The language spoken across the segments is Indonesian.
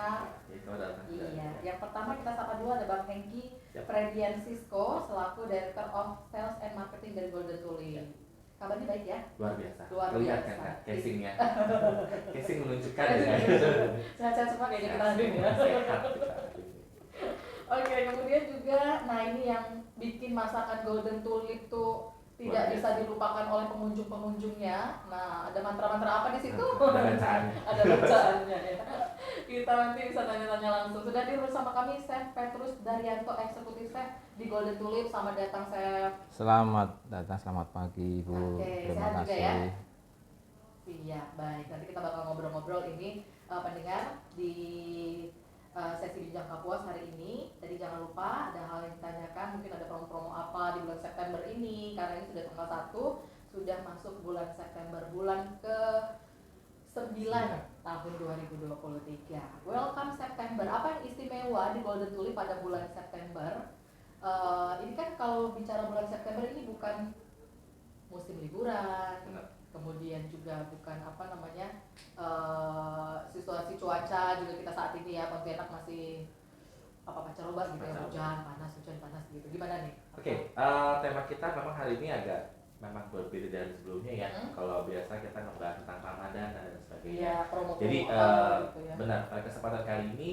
kita. Itu adalah Iya, yang pertama kita sapa dulu ada Bang Hengki Frediansisko selaku Director of Sales and Marketing dari Golden Tulip. Kabarnya baik ya? Luar biasa. Luar Lihat biasa. kan casingnya. Casing menunjukkan ya. Sehat-sehat semua kayaknya kita hari ini ya. Sehat kita. Oke, kemudian juga, nah ini yang bikin masakan Golden Tulip tuh tidak bisa dilupakan oleh pengunjung-pengunjungnya. Nah, ada mantra-mantra apa di situ? Ada bacaannya. Ada bacaannya ya. Kita nanti bisa tanya-tanya langsung. Sudah hadir bersama kami Chef Petrus Daryanto, Eksekutif Chef di Golden Tulip. Selamat datang, Chef. Selamat datang, selamat pagi, Bu. Oke, Terima sehat kasih. juga ya? Iya, baik. Nanti kita bakal ngobrol-ngobrol ini pendengar di sesi Bincang Kapuas hari ini. Tadi jangan lupa ada hal yang ditanyakan, mungkin ada promo-promo apa di bulan September ini, karena ini sudah tanggal 1, sudah masuk bulan September, bulan ke 9 tahun 2023. Welcome September. Apa yang istimewa di Golden Tulip pada bulan September? Ini kan kalau bicara bulan September ini bukan musim liburan, kemudian juga bukan situasi cuaca juga kita saat ini ya, Pontianak masih pancaroba gitu ya, hujan panas gitu. Gimana nih? Oke, tema kita memang hari ini agak memang berbeda dari sebelumnya ya. Kalau biasa kita ngebahas tentang Ramadan dan sebagainya. Iya, promo-promo jadi gitu ya. benar, pada kesempatan kali ini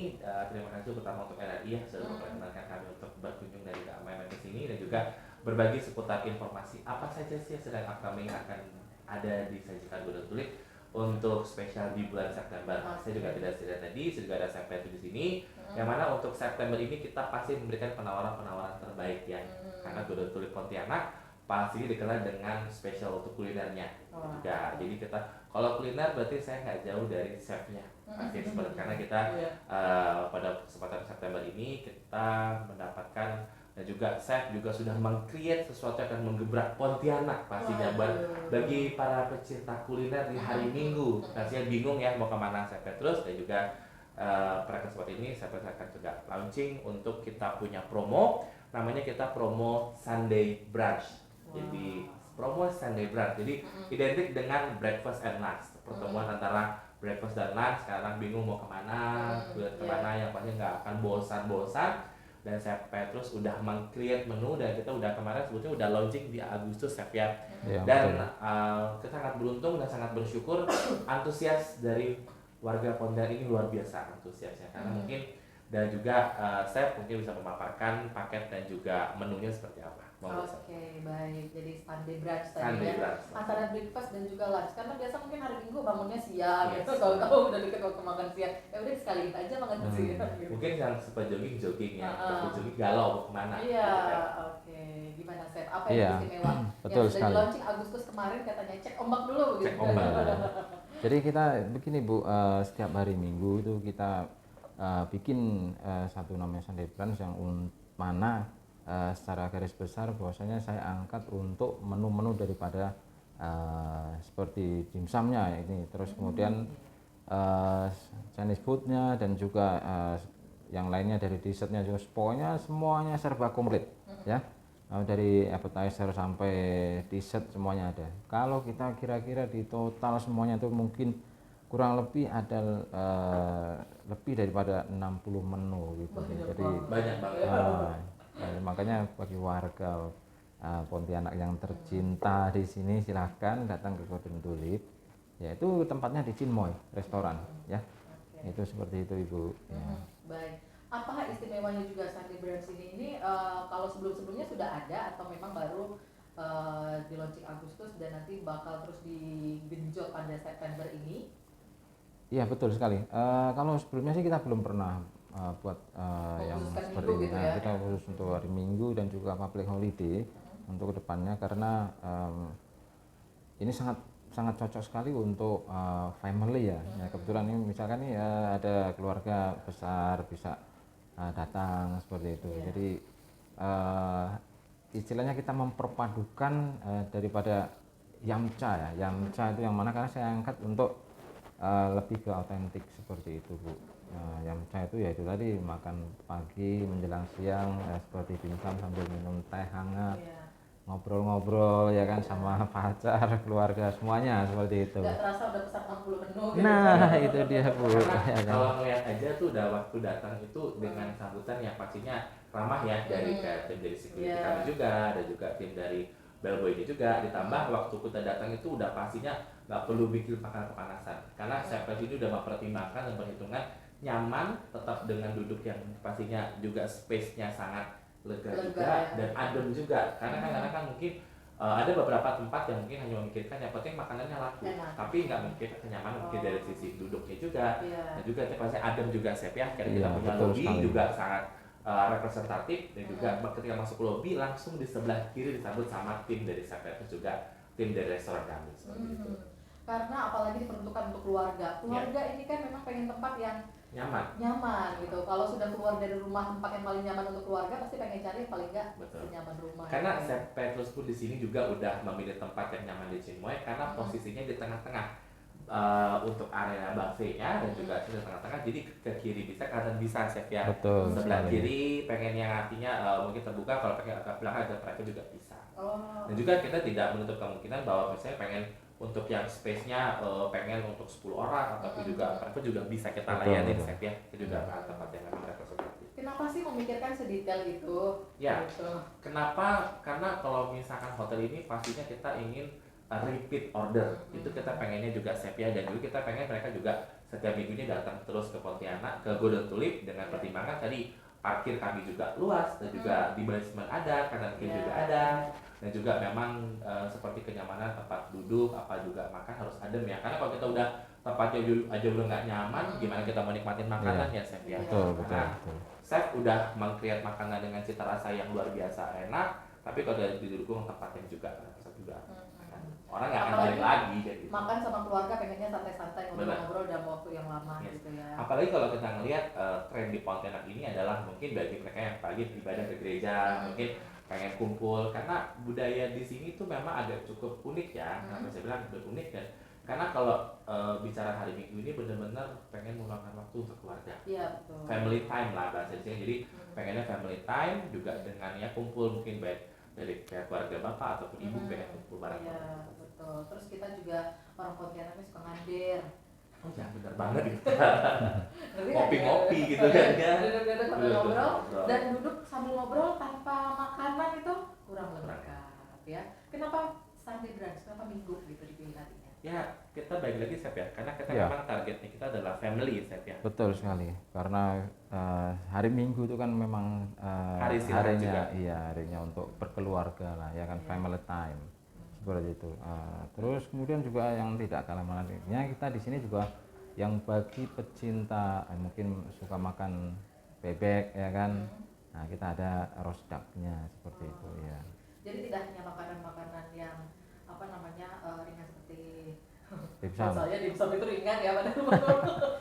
terima kasih pertama untuk RRI ya sudah memperkenalkan kami untuk berkunjung dari keamanan ke sini dan juga berbagi seputar informasi apa saja sih yang sedang upcoming akan ada disajikan Golden Tulip untuk spesial di bulan September. Saya juga tidak sendirian tadi, saya juga ada Chef Petrus di sini. Yang mana untuk September ini kita pasti memberikan penawaran-penawaran terbaik ya. Karena Golden Tulip Pontianak pasti dikenal dengan spesial untuk kulinernya juga. Jadi kita kalau kuliner berarti saya nggak jauh dari chefnya pasti seperti karena kita pada kesempatan September ini kita mendapatkan dan juga chef juga sudah meng-create sesuatu yang akan menggebrak Pontianak pastinya bagi para pecinta kuliner di hari Minggu. Pastinya bingung ya mau kemana Chef Petrus dan juga pada kesempatan ini Chef Petrus akan juga launching untuk kita punya promo, namanya kita promo Sunday Brunch. Jadi promo Sunday Brunch, jadi identik dengan breakfast and lunch, pertemuan antara breakfast dan lunch. Sekarang bingung mau kemana, yang pasti nggak akan bosan-bosan. Dan Chef Petrus udah meng-create menu dan kita udah kemarin sebetulnya udah launching di Agustus Chef ya. Dan kita sangat beruntung dan sangat bersyukur antusias dari warga Pontianak ini luar biasa antusiasnya karena mungkin dan juga Chef mungkin bisa memaparkan paket dan juga menunya seperti apa. Oke, baik. Jadi Sunday brunch tadi ya. Antara breakfast dan juga lunch. Karena biasa mungkin hari Minggu bangunnya siang gitu. Kalau udah deket waktu makan siang, ya udah sekalian aja makan siang gitu. Mungkin yang sempat jogging ya. Jogging galau mau kemana. Iya, oke. Gimana Chef? Apa yang istimewa? Betul yang sekali. sudah launching Agustus kemarin katanya cek ombak dulu gitu. Cek ombak. Jadi kita begini Bu, setiap hari Minggu itu kita bikin satu namanya Sunday Brunch yang mana secara garis besar bahwasanya saya angkat untuk menu-menu daripada seperti dimsumnya ini, terus kemudian Chinese foodnya dan juga yang lainnya dari dessertnya juga, pokoknya semuanya serba komplit ya, dari appetizer sampai dessert semuanya ada. Kalau kita kira-kira di total semuanya itu mungkin kurang lebih ada lebih daripada 60 menu gitu. Jadi banyak banget. Makanya bagi warga Pontianak yang tercinta di sini silahkan datang ke Golden Tulip. Yaitu tempatnya di Chinmoy restoran ya. Itu seperti itu Ibu. Baik. Apa istimewanya juga Sunday Brunch ini kalau sebelum-sebelumnya sudah ada atau memang baru di launching Agustus dan nanti bakal terus digenjot pada September ini? Iya betul sekali. Kalau sebelumnya sih kita belum pernah buat yang seperti ini. Gitu ya? Kita khusus untuk hari Minggu dan juga public holiday untuk kedepannya karena ini sangat cocok sekali untuk family ya. Kebetulan ini misalkan nih ada keluarga besar bisa datang seperti itu. Jadi istilahnya kita memperpadukan daripada yamcha ya. Yamcha itu yang mana karena saya angkat untuk lebih ke autentik seperti itu Bu. Yamcha itu yaitu tadi makan pagi menjelang siang seperti dimsum sambil minum teh hangat. ngobrol-ngobrol ya kan sama pacar, keluarga semuanya seperti itu. Nggak terasa udah pesan 60 menu gitu. Nah, itu dia Bu. Karena Ya kan? kalau ngeliat aja tuh udah waktu datang itu dengan sambutan yang pastinya ramah ya, dari kayak tim dari security Iya. kami juga, ada juga tim dari bellboy-nya juga, ditambah waktu kita datang itu udah pastinya nggak perlu bikin makanan kepanasan, karena chef ini udah mempertimbangkan dan perhitungan nyaman, tetap dengan duduk yang pastinya juga space-nya sangat lega juga ya. dan adem juga, karena kadang-kadang kan mungkin ada beberapa tempat yang mungkin hanya memikirkan yang penting makanannya laku, Enak. tapi nggak memikirkan kenyamanan mungkin dari sisi duduknya juga, Iya. dan juga pasti adem juga chef ya, karena kita Iya, punya betul lobby sekali. juga sangat representatif, dan juga ketika masuk ke lobby langsung di sebelah kiri disambut sama tim dari chef terus juga tim dari restoran kami seperti itu. Karena apalagi diperuntukkan untuk keluarga. Keluarga ini kan memang pengen tempat yang Nyaman. gitu. Kalau sudah keluar dari rumah, tempat yang paling nyaman untuk keluarga pasti pengen cari yang paling nggak Betul. senyaman rumah. Karena gitu. chef Petrus pun di sini juga udah memilih tempat yang nyaman di Cimoy karena posisinya di tengah-tengah. Untuk area buffet-nya dan juga di tengah-tengah, jadi ke kiri bisa, kanan bisa chef ya. Betul Sebelah sekali. kiri pengen yang artinya mungkin terbuka, kalau pengen agak belakang agak private juga bisa. Oh. Dan juga kita tidak menutup kemungkinan bahwa misalnya pengen untuk yang space-nya pengen untuk 10 orang ataupun juga private juga bisa kita Betul, layanin betul. chef ya. Itu juga tempat yang memang representatif. Kenapa sih memikirkan sedetail itu? Ya. Gitu. Kenapa? Karena kalau misalkan hotel ini pastinya kita ingin repeat order. Itu kita pengennya juga chef ya, dan juga kita pengen mereka juga setiap minggunya datang terus ke Pontianak, ke Golden Tulip dengan pertimbangan tadi parkir kami juga luas dan juga di basement ada, kanan kiri juga ada, dan juga memang seperti kenyamanan tempat duduk apa juga makan harus adem ya, karena kalau kita udah tempatnya aja udah nggak nyaman, gimana kita mau nikmatin makanan ya chef ya. Betul, betul, Karena betul. chef udah meng-create makanan dengan cita rasa yang luar biasa enak, tapi kalau dari didukung tempatnya juga orang nggak akan balik lagi jadi gitu. Makan sama keluarga pengennya santai-santai, ngobrol-ngobrol dalam waktu yang lama Yes. gitu ya. Apalagi kalau kita ngelihat tren di Pontianak ini adalah mungkin bagi mereka yang pagi ibadah ke gereja, mungkin pengen kumpul, karena budaya di sini tuh memang agak cukup unik ya. Kenapa saya bilang unik kan? Karena kalau bicara hari Minggu ini benar-benar pengen meluangkan waktu untuk keluarga. Iya, betul. Family time lah bahasa sini. Jadi pengennya family time juga dengan ya kumpul mungkin baik dari kayak keluarga bapak ataupun ibu pengen kumpul bareng. Iya, betul. Terus kita juga orang Pontianak suka ngader. Oh ya benar banget gitu. Ngerti nggak? Ngopi-ngopi gitu kan ya. Duduk-duduk sambil Duduk ngobrol ngobrol. dan duduk sambil ngobrol tanpa makanan itu kurang lengkap ya. Kenapa Sunday brunch? Kenapa minggu gitu dipilih harinya? Ya kita balik lagi chef ya, karena kita Ya. memang targetnya kita adalah family chef ya. Betul sekali. Karena hari Minggu itu kan memang Hari istirahat harinya, juga. iya harinya untuk berkeluarga lah, ya kan, family time seperti itu. Terus kemudian juga yang tidak kalah menariknya, kita di sini juga yang bagi pecinta mungkin suka makan bebek ya kan. Nah kita ada roast duck-nya seperti itu ya. Jadi tidak hanya makanan-makanan yang apa namanya ringan seperti Dimsum. soalnya dimsum itu ringan ya, padahal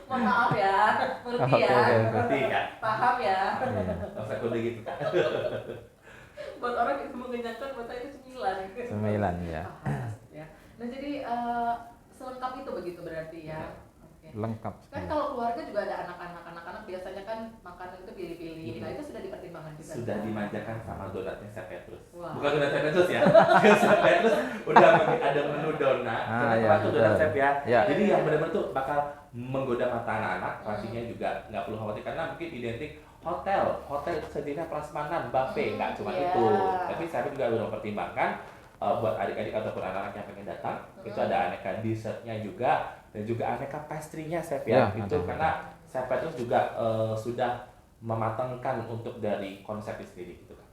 mohon maaf ya, ngerti ya, Oke, Berarti ya, paham ya. Iya. masa kuda gitu. Buat orang itu mengenyangkan, buat saya itu cemilan. Cemilan ya. Paham, ya. Nah jadi selengkap itu begitu berarti ya. Oke. Lengkap Kan sekali. kalau keluarga juga ada anak-anak biasanya kan makanan itu pilih-pilih. Nah itu sudah dipertimbangkan juga. Sudah dimanjakan sama donatnya chef Petrus. Wah. Bukan donat chef Petrus ya. Chef Petrus udah ada menu donat. Kita iya, tuh donat betul. chef ya. Ya. Jadi yang benar-benar tuh bakal menggoda mata anak-anak, pastinya juga nggak perlu khawatir karena mungkin identik hotel sedianya prasmanan buffet, nggak cuma Iya. itu. Tapi saya juga udah mempertimbangkan buat adik-adik ataupun anak-anak yang pengen datang, itu ada aneka dessertnya juga dan juga aneka pastry-nya chef ya. Ya, Itu ada. karena chef Petrus juga sudah mematangkan untuk dari konsep itu sendiri gitu kan.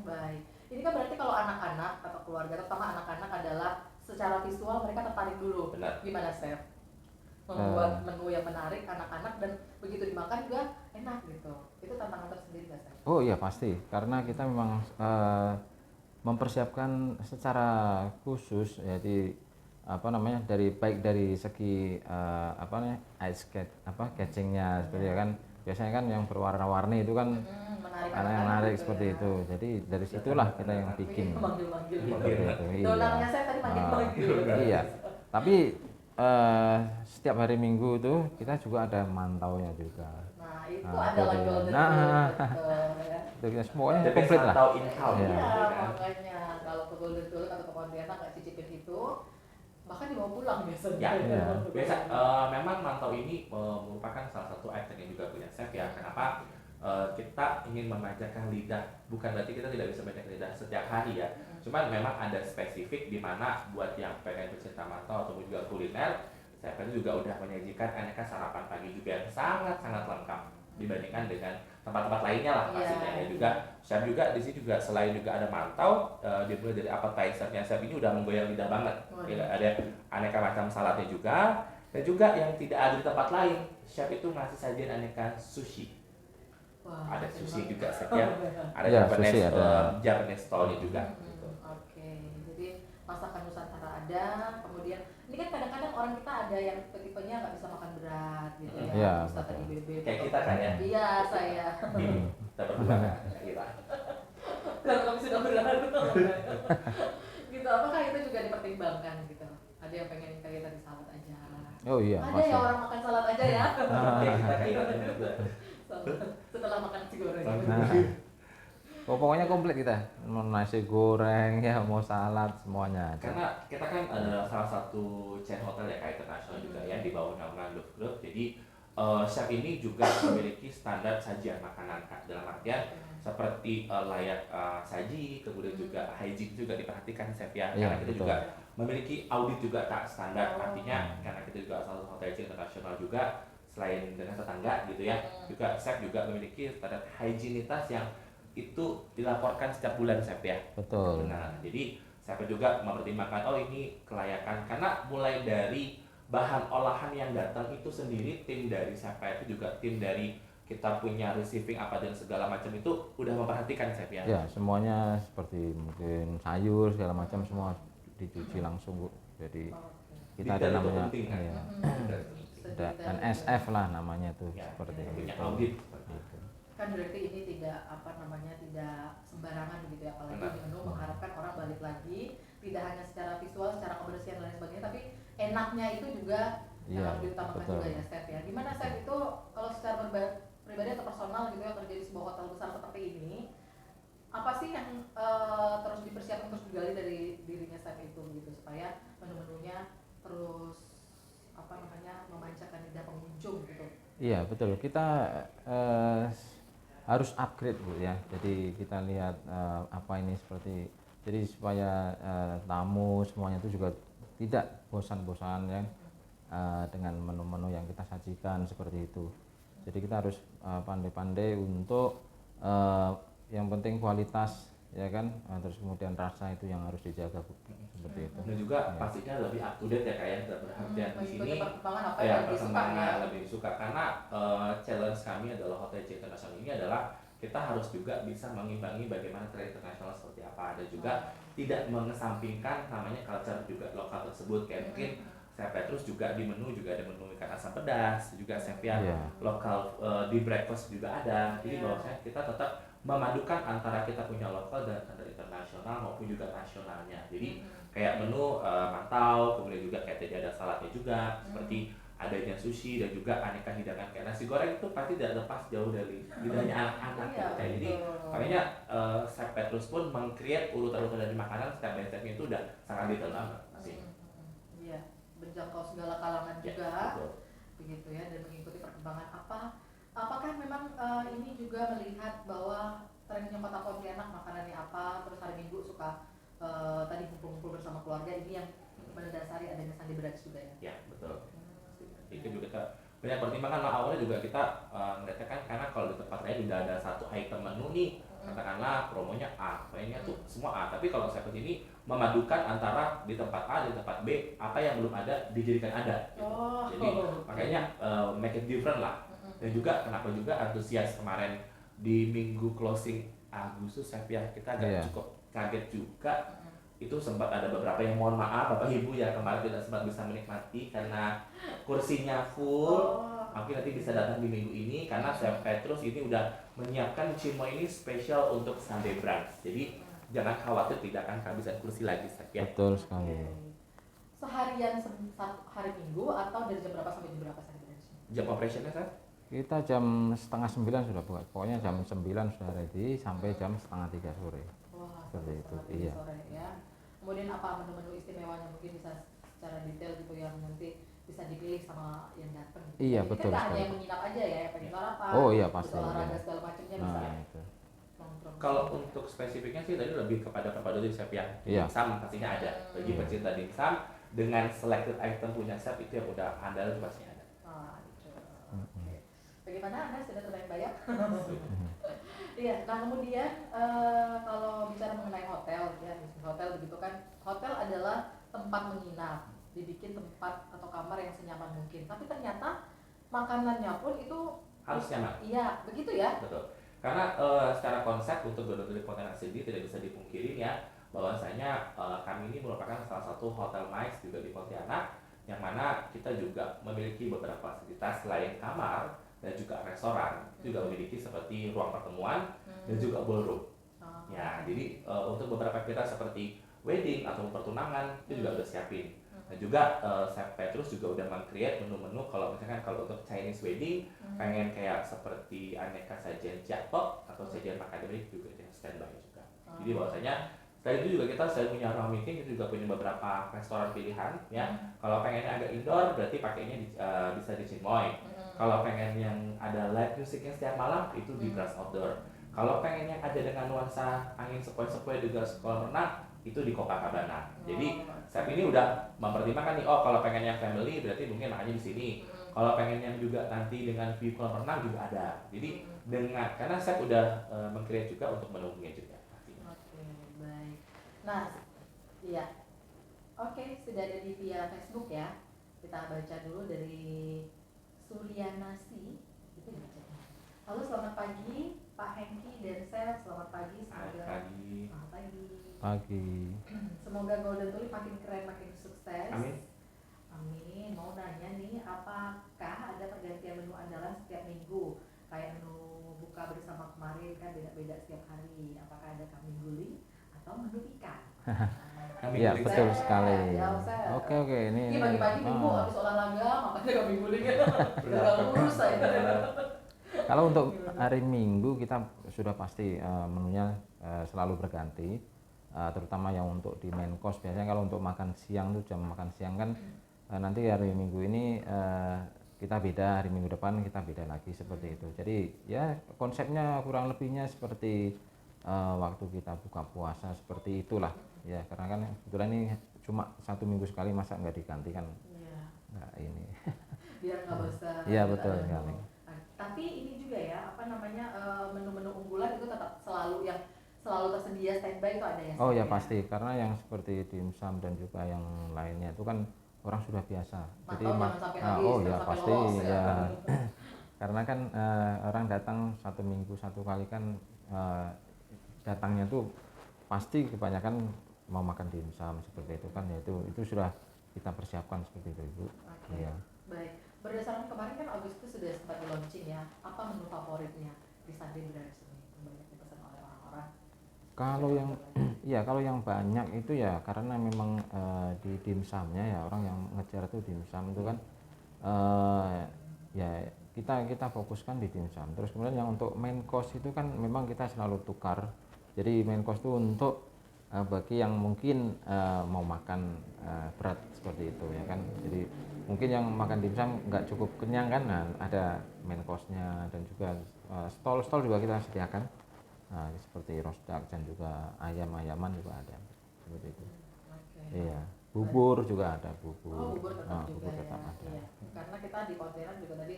Baik. Ini kan berarti kalau anak-anak atau keluarga, terutama anak-anak adalah secara visual mereka tertarik dulu. Benar. Gimana chef? Membuat menu yang menarik anak-anak dan begitu dimakan juga enak gitu. Itu tantangan tersendiri nggak chef? Oh iya pasti, karena kita memang mempersiapkan secara khusus, jadi apa namanya baik dari segi apa namanya ice catchingnya seperti ya kan, biasanya kan yang berwarna-warni itu kan Menarik karena yang anak-anak menarik gitu seperti ya. itu, jadi dari situlah kita yang bikin Manggil-manggil gitu. seperti itu. Donatnya saya tadi manggil-manggil. Iya, tapi setiap hari Minggu itu kita juga ada mantaunya juga. Nah itu Nah, adalah itu dia. golden Nah. rule, betul, ya. Itu semuanya Jadi komplit lah. atau in town Iya, Iya. gitu kan. makanya kalau ke Golden Tulip atau ke Pontianak nggak cicipin itu, bahkan dibawa pulang biasanya. Ya, biasa memang mantau ini merupakan salah satu item yang juga punya chef ya. Kenapa? Kita ingin memanjakan lidah, bukan berarti kita tidak bisa banyak lidah setiap hari ya. Cuman memang ada spesifik di mana buat yang pengen pecinta mantau ataupun juga kuliner, saya itu juga udah menyajikan aneka sarapan pagi juga yang sangat-sangat lengkap dibandingkan dengan tempat-tempat lainnya lah pastinya. Dan juga chef juga di sini juga selain juga ada mantau, dimulai dari appetizer-nya chef ini udah menggoyang lidah banget. Ada aneka macam saladnya juga, dan juga yang tidak ada di tempat lain, chef itu ngasih sajian aneka sushi. Wah, Ada sushi banget. juga chef ya, ada Ya, Japanese sushi ada. Japanese stall-nya juga. Oke, jadi masakan Nusantara ada, kemudian ini kan kadang-kadang orang kita ada yang tipenya nggak bisa makan berat gitu ya, Iya, bisa betul. tadi BB. Kayak kita kan ya. Iya saya. Kita berdua kan kita. Kalau kamu sudah berat. Gitu, apakah itu juga dipertimbangkan gitu? Ada yang pengen kayak tadi salad aja. Oh iya, Ada pasti. ya orang makan salad aja ya. Kayak kita kayak juga. Setelah makan nasi goreng. Oh, pokoknya komplit kita, mau nasi goreng ya, mau salad semuanya. Karena kita kan adalah salah satu chain hotel ya kayak internasional juga ya di bawah naungan Love Group. Jadi chef ini juga memiliki standar sajian makanan Kak. Dalam artian seperti layak saji, kemudian juga hygiene juga diperhatikan chef ya. Iya, Karena kita betul. juga memiliki audit juga Kak standar. Artinya karena kita juga salah satu hotel chain internasional juga, selain dengan tetangga gitu ya, juga chef juga memiliki standar higienitas yang itu dilaporkan setiap bulan chef ya. Betul. Nah, jadi chef juga mempertimbangkan ini kelayakan, karena mulai dari bahan olahan yang datang itu sendiri, tim dari chef itu juga tim dari kita punya receiving apa dan segala macam itu udah memperhatikan chef ya. Ya, semuanya seperti mungkin sayur segala macam semua dicuci langsung Bu. Jadi kita ada Detail itu namanya penting, kan? iya, ada Sedetail NSF lah namanya tuh Ya, seperti punya itu. audit seperti itu. kan berarti ini tidak tidak sembarangan gitu ya, apalagi Benar. di menu mengharapkan orang balik lagi, tidak hanya secara visual, secara kebersihan dan lain sebagainya, tapi enaknya itu juga yang Iya, harus diutamakan betul. juga ya chef ya. Gimana chef itu kalau secara pribadi atau personal gitu ya, kerja di sebuah hotel besar seperti ini, apa sih yang terus dipersiapkan, terus digali dari dirinya chef itu gitu, supaya menu-menunya terus memanjakan lidah pengunjung gitu. Iya, betul. Kita harus upgrade Bu ya. Jadi kita lihat apa ini seperti, jadi supaya tamu semuanya itu juga tidak bosan-bosan ya dengan menu-menu yang kita sajikan seperti itu. Jadi kita harus pandai-pandai untuk yang penting kualitas ya kan, terus kemudian rasa itu yang harus dijaga Bu, seperti itu. Dan juga Ya. pastinya lebih up to date ya kayak kita berhati-hati di sini. Mengikuti perkembangan apa Ya, yang disuka perkembangan ya. lebih suka, karena challenge kami adalah Hotel J International ini adalah kita harus juga bisa mengimbangi bagaimana tren internasional seperti apa, dan juga tidak mengesampingkan namanya culture juga lokal tersebut. Kayak mungkin Chef Petrus juga di menu juga ada menu ikan asam pedas, juga chef yang Iya. lokal di breakfast juga ada. Jadi bahwasanya kita tetap memadukan antara kita punya lokal dan standar internasional maupun juga nasionalnya. Jadi kayak menu mantau, kemudian juga kayak tadi ada saladnya juga, seperti adanya sushi dan juga aneka hidangan kayak nasi goreng itu pasti tidak lepas jauh dari lidahnya anak-anak Iya, gitu. Jadi betul. makanya Chef Petrus pun meng-create urutan-urutan dari makanan step by stepnya itu udah sangat detail banget sih. Iya, menjangkau segala kalangan Ya, juga, betul. begitu ya, dan mengikuti perkembangan apakah memang ini juga melihat bahwa trennya kota Pontianak makanannya apa, terus hari Minggu suka tadi kumpul-kumpul bersama keluarga, ini yang mendasari adanya Sunday Brunch juga ya. Ya, betul. Itu juga kita banyak pertimbangan lah, awalnya juga kita ngeliatnya kan, karena kalau di tempat lain udah ada satu item menu nih, katakanlah promonya A, mainnya tuh semua A, tapi kalau saya ini memadukan antara di tempat A di tempat B, apa yang belum ada dijadikan ada gitu. Oh. Jadi makanya make it different lah. Dan juga kenapa juga antusias kemarin di minggu closing Agustus ya, kita agak Iya. cukup kaget juga. Itu sempat ada beberapa yang mohon maaf Bapak Ibu ya kemarin tidak sempat bisa menikmati karena kursinya full. Mungkin nanti bisa datang di minggu ini karena Chef Petrus ini udah menyiapkan cimo ini spesial untuk Sunday Brunch. Jadi jangan khawatir tidak akan kehabisan kursi lagi Chef ya. Betul sekali. Seharian hari Minggu atau dari jam berapa sampai jam berapa Sunday Brunch? Jam operationnya Chef? Kita jam 2:30 sudah buka. Pokoknya jam 9 sudah ready sampai jam 2:30 sore. Wah, seperti itu. sampai Iya. sore ya. Kemudian apa menu-menu istimewanya mungkin bisa secara detail gitu yang nanti bisa dipilih sama yang datang. Iya, Jadi betul kan nggak hanya sekali. yang menginap aja ya, yang pengen sarapan, Oh iya terus pasti. olahraga Iya. segala macamnya bisa Nah, itu. nongkrong. Kalau untuk spesifiknya sih tadi lebih kepada perpaduan dari chef yang Iya. dimsum pastinya ada. Bagi Iya. pecinta dimsum dengan selected item punya chef itu yang udah andal itu pasti ada. Gitu. Mm-mm. Oke. Bagaimana Anda sudah terbayang-bayang? Iya. Nah kemudian kalau bicara mengenai hotel ya, bisnis hotel begitu kan, hotel adalah tempat menginap, dibikin tempat atau kamar yang senyaman mungkin. Tapi ternyata makanannya pun itu Harus nyaman. Iya, begitu ya. Betul. Karena secara konsep untuk Dodontuli Pontianak sendiri tidak bisa dipungkiri ya bahwasanya kami ini merupakan salah satu hotel MICE juga di Pontianak yang mana kita juga memiliki beberapa fasilitas selain kamar dan juga restoran, juga memiliki seperti ruang pertemuan dan juga ballroom. Oh, Ya, jadi untuk beberapa aktivitas seperti wedding atau pertunangan itu juga udah siapin. Dan juga Chef Petrus juga udah meng-create menu-menu kalau misalkan kalau untuk Chinese wedding pengen kayak seperti aneka sajian jatok atau sajian makan ini juga dia standby juga. Jadi bahwasanya selain itu juga kita selain punya ruang meeting, kita juga punya beberapa restoran pilihan ya. Kalau pengennya agak indoor berarti pakainya bisa di Chinmoy. Kalau pengen yang ada live musiknya setiap malam itu di Brass Outdoor. Kalau pengen yang ada dengan nuansa angin sepoi-sepoi juga kolam renang itu di Copacabana. Jadi chef ini udah mempertimbangkan nih, oh kalau pengen yang family berarti mungkin makannya di sini. Kalau pengen yang juga nanti dengan view kolam renang juga ada. Jadi dengan karena chef udah meng-create juga untuk menunya juga pastinya. Oke, baik. Nah, iya. Oke, sudah ada di via Facebook ya. Kita baca dulu dari Suryanasi. Itu ya bacanya. Halo, selamat pagi Pak Hengki dan Chef. Selamat pagi. Semoga Pagi. Selamat pagi. Pagi. Semoga Golden Tulip makin keren, makin sukses. Amin. Amin. Mau nanya nih, apakah ada pergantian menu andalan setiap minggu? Kayak menu buka bersama kemarin kan beda-beda setiap hari. Apakah ada kambing guling atau menu ikan? Iya, betul sekali. Jawab, Chef. Oke, ini Ini pagi-pagi minggu ah. habis olahraga makannya kambing guling ya. Udah kurus saya. Kalau untuk hari Minggu kita sudah pasti menunya selalu berganti, terutama yang untuk di main course. Biasanya kalau untuk makan siang tuh jam makan siang kan nanti hari Minggu ini kita beda, hari Minggu depan kita beda lagi seperti itu. Jadi ya konsepnya kurang lebihnya seperti waktu kita buka puasa seperti itulah ya, karena kan kebetulan ini cuma 1 minggu sekali, masa nggak diganti kan Iya. nggak ini. Biar nggak bosan. Iya betul sekali. Tapi ini juga ya, apa namanya, menu-menu unggulan itu tetap selalu yang selalu tersedia standby itu ada ya? Oh ya pasti, karena yang seperti dimsum dan juga yang lainnya itu kan orang sudah biasa. Jadi jangan sampai habis, oh jangan ya sampai pasti lolos, ya. Karena kan orang datang 1 minggu 1 kali kan datangnya tuh pasti kebanyakan mau makan dimsum seperti itu kan, ya itu sudah kita persiapkan seperti itu Ibu. Oke. Iya. Baik. Berdasarkan kemarin kan Agustus sudah sempat di launching ya. Apa menu favoritnya di Sunday Brothers ini yang banyak dipesan oleh orang-orang? Kalau yang ya kalau yang banyak itu ya karena memang di dimsumnya ya orang yang ngejar tuh dimsum itu kan ya kita fokuskan di dimsum. Terus kemudian yang untuk main course itu kan memang kita selalu tukar. Jadi main course itu untuk bagi yang mungkin mau makan berat seperti itu ya kan. Jadi mungkin yang makan dimsum nggak cukup kenyang kan, nah ada main course-nya dan juga stall juga kita sediakan. Nah, seperti roast duck dan juga ayam-ayaman juga ada seperti itu. Oke. Iya, bubur juga ada bubur. Oh, bubur tetap juga bubur tetap ya. ada. Iya. Karena kita di kontainer juga tadi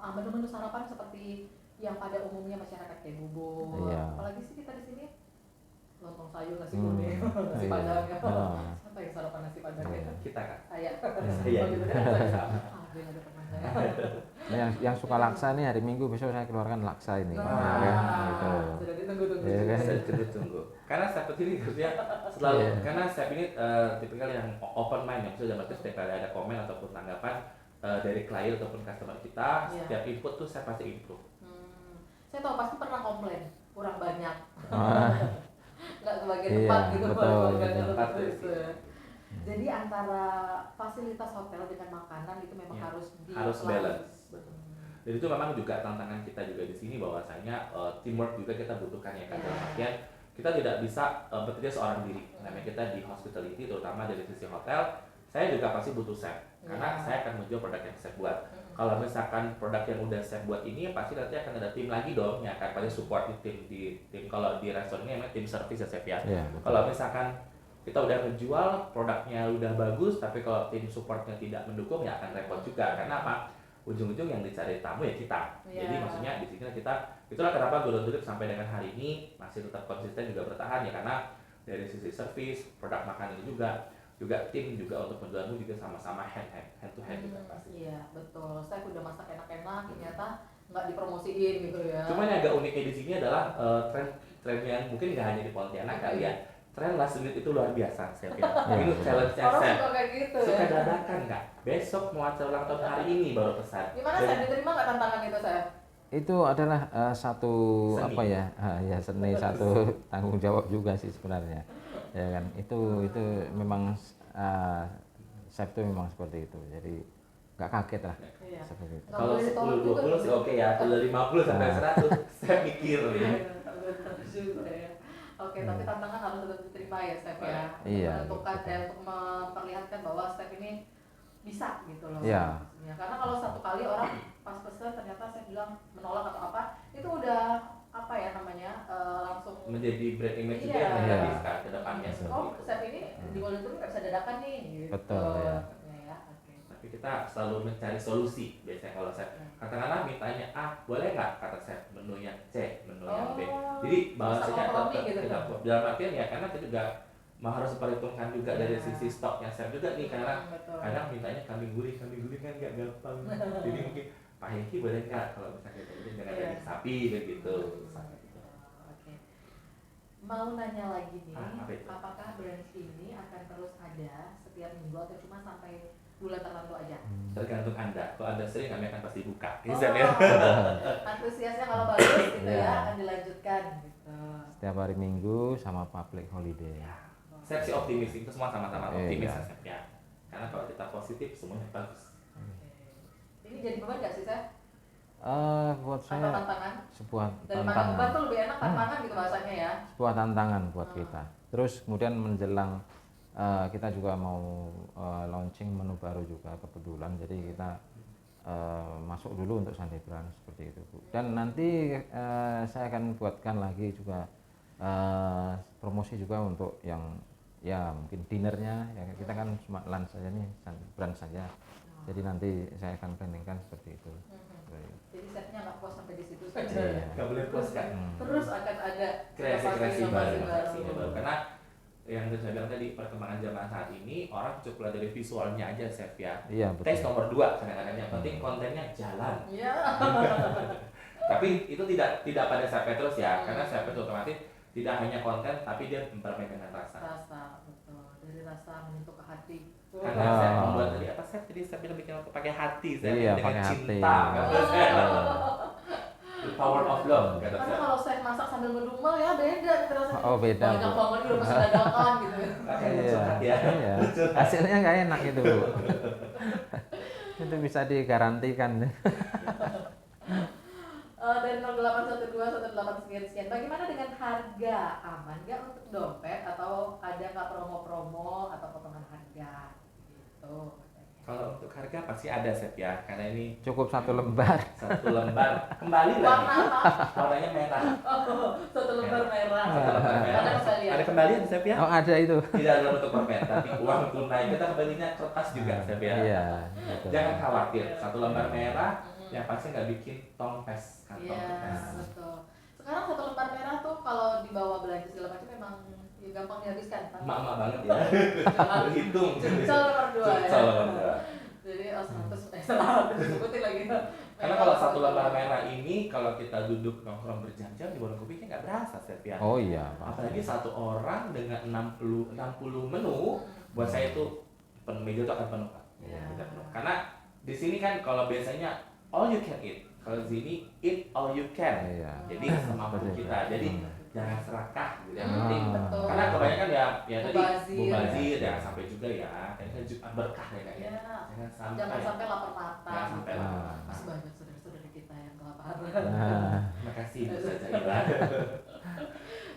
menu-menu sarapan seperti yang pada umumnya masyarakat kayak bubur. Iya. Apalagi sih kita di sini lontong sayur, nasi kuning, nasi iya. padang. Ah. Siapa yang sarapan nasi padang Iya. ya? Kita kan. Saya. Iya. Oh, gitu. Ah, gue nggak ada teman saya. Nah, yang suka laksa nih hari Minggu besok saya keluarkan laksa ini. Nah, ya, gitu. sudah ditunggu-tunggu. Iya kan? Bisa ditunggu. Karena chef ini harusnya selalu Iya. karena chef ini tipikal yang open mind, yang bisa dapat setiap kali ada komen ataupun tanggapan dari klien ataupun customer kita, Iya. setiap input tuh saya pasti improve. Saya tahu pasti pernah komplain kurang banyak. Ah. Nggak kebagian Iya, tempat gitu betul, keluarganya betul. terus. Jadi antara fasilitas hotel dengan makanan itu memang Iya. harus Harus balance. Betul. Dan itu memang juga tantangan kita juga di sini bahwasanya teamwork juga kita butuhkan ya kan, Iya. dalam artian kita tidak bisa bekerja seorang diri. Namanya kita di hospitality, terutama dari sisi hotel, saya juga pasti butuh chef karena saya akan menjual produk yang chef buat. Kalau misalkan produk yang udah chef buat ini, pasti nanti akan ada tim lagi dong yang akan pada support di tim. Kalau di restoran ini namanya tim service ya chef ya. Kalau misalkan kita udah menjual produknya udah bagus, tapi kalau tim supportnya tidak mendukung ya akan repot juga. Karena apa? Ujung-ujung yang dicari tamu ya kita. Jadi maksudnya di sini kita, itulah kenapa Golden Tulip sampai dengan hari ini masih tetap konsisten juga bertahan ya, karena dari sisi service, produk makan ini juga tim juga untuk penjualanmu juga sama-sama hand to hand juga pasti. Iya betul. Saya udah masak enak-enak, ternyata nggak dipromosiin gitu ya. Cuman yang agak uniknya di sini adalah tren yang mungkin nggak hanya di Pontianak kali ya. Tren last minute itu luar biasa, saya pikir. Ini challenge-nya Orang saya. suka kayak gitu Suka ya. dadakan nggak? Besok mau acara ulang tahun hari ini baru pesan. Gimana saya diterima nggak tantangan itu saya? Itu adalah satu Seni. apa ya, ya seni, satu tanggung jawab juga sih sebenarnya, ya kan. Itu memang chef itu memang seperti itu, jadi nggak kaget lah. Iya. Seperti itu. Kalau 10-20 sih oke ya, kalau 50 sampai 100 saya pikir ya. Betul juga ya. Oke, tapi tantangan harus tetap diterima ya, Chef ya. Iya, Untuk memperlihatkan bahwa Chef ini bisa gitu loh. Iya. Maksudnya. Karena kalau satu kali orang pas pesan ternyata saya bilang menolak atau apa, itu udah apa ya namanya langsung Menjadi brand image juga Iya. yang negatif kan ke depannya oh seperti itu. Chef ini di Golden Tulip nggak bisa dadakan nih gitu. Betul, ya. Ya, oke. Tapi kita selalu mencari solusi biasanya kalau saya katakanlah mintanya A, boleh nggak kata saya menunya C, menu yang B. Jadi bahasanya kompromi tetap gitu. tidak dalam artian ya karena kita juga harus memperhitungkan juga dari sisi stoknya saya juga nih, karena Betul. kadang mintanya kambing guling kan nggak gampang. Jadi mungkin Pak Hengki boleh nggak kalau misalnya kita dengan daging sapi begitu. Oke. Mau nanya lagi nih, Apa itu? apakah brand ini akan terus ada setiap minggu atau cuma sampai bulan tertentu aja? Tergantung Anda. Kalau Anda sering kami akan pasti buka. Oh, Bisa ya. antusiasnya kalau bagus gitu Iya. ya akan dilanjutkan gitu. Setiap hari Minggu sama public holiday. Saya sih optimis, itu semua sama-sama optimis Iya. ya. Karena kalau kita positif semuanya bagus. Oke. Ini jadi beban nggak sih saya? Buat Atau saya tantangan? sebuah Daripada beban tantangan, tuh lebih enak tantangan gitu bahasanya ya. sebuah tantangan buat kita. Terus kemudian menjelang kita juga mau launching menu baru juga kebetulan, jadi kita masuk dulu untuk Sunday Brunch seperti itu, Bu. Dan nanti saya akan buatkan lagi juga promosi juga untuk yang ya mungkin dinnernya ya, kita kan cuma lunch saja nih, brunch saja. Jadi nanti saya akan planningkan seperti itu. Jadi setnya nggak puas sampai di situ Iya. saja. Nggak boleh puas kan? Terus akan ada Kreasi baru. inovasi Karena yang saya bilang tadi, perkembangan zaman saat ini orang cukup lihat dari visualnya aja, Chef ya. Iya, betul. Taste nomor 2 kadang-kadang, yang penting kontennya jalan. Iya. Tapi itu tidak pada Chef Petrus ya, karena Chef Petrus otomatis tidak hanya konten, tapi dia mempermainkan rasa. Rasa, betul. Dari rasa menyentuh ke hati. Karena saya membuat tadi apa, Chef tadi saya bilang bikin pakai hati, saya Iya, dengan pakai hati. cinta. Kata saya. The power of love, kata Karena saya. kalau saya masak sambil ngedumel ya beda gitu rasanya. Oh, beda, Banyak Bu. banget udah masih dadakan gitu. Makanya curhat ya. Iya. Hasilnya nggak enak itu, Bu. Itu bisa digarantikan. Dari 0812 sekian. Bagaimana dengan harga? Aman nggak untuk dompet atau ada nggak promo-promo atau potongan harga? Gitu. Kalau untuk harga pasti ada, Chef ya, karena ini Cukup 1 lembar. 1 lembar kembali Warna lagi. apa? Warnanya merah. Oh, 1 lembar merah. Satu lembar merah. Ada bisa lihat. Ada kembalian, Chef ya? Oh, ada itu. Tidak dalam bentuk permen, tapi uang tunai. Kita kembalinya kertas juga, Chef ya. Iya, betul. Jangan khawatir, 1 lembar merah yang pasti nggak bikin tongpes, kantong Iya, kertas. betul. Sekarang 1 lembar merah tuh kalau dibawa belanja segala macam memang ya gampang dihabiskan. Mak-mak banget ya. Berhitung. Cucel nomor 2 ya. Cucel nomor 2. Jadi 100 salah disebutin lagi. Karena kalau 1 lembar merah ini, kalau kita duduk nongkrong berjam-jam di warung kopi nggak berasa, Chef ya. Oh iya, Pak. Apalagi 1 orang dengan 60 menu, buat saya itu meja itu akan penuh, Pak. Iya. Tidak penuh. Karena di sini kan kalau biasanya all you can eat, kalau di sini eat all you can. Iya. Jadi semampu kita. Jadi jangan serakah gitu. Yang penting Betul. karena kebanyakan ya tadi Mubazir. mubazir, jangan sampai juga ya. Ini kan Jumat berkah ya kayaknya. Iya. Jangan Jangan sampai lapar mata. Jangan sampai lapar. Masih banyak saudara-saudara kita yang kelaparan. Nah, Terima kasih Bu Sajaila.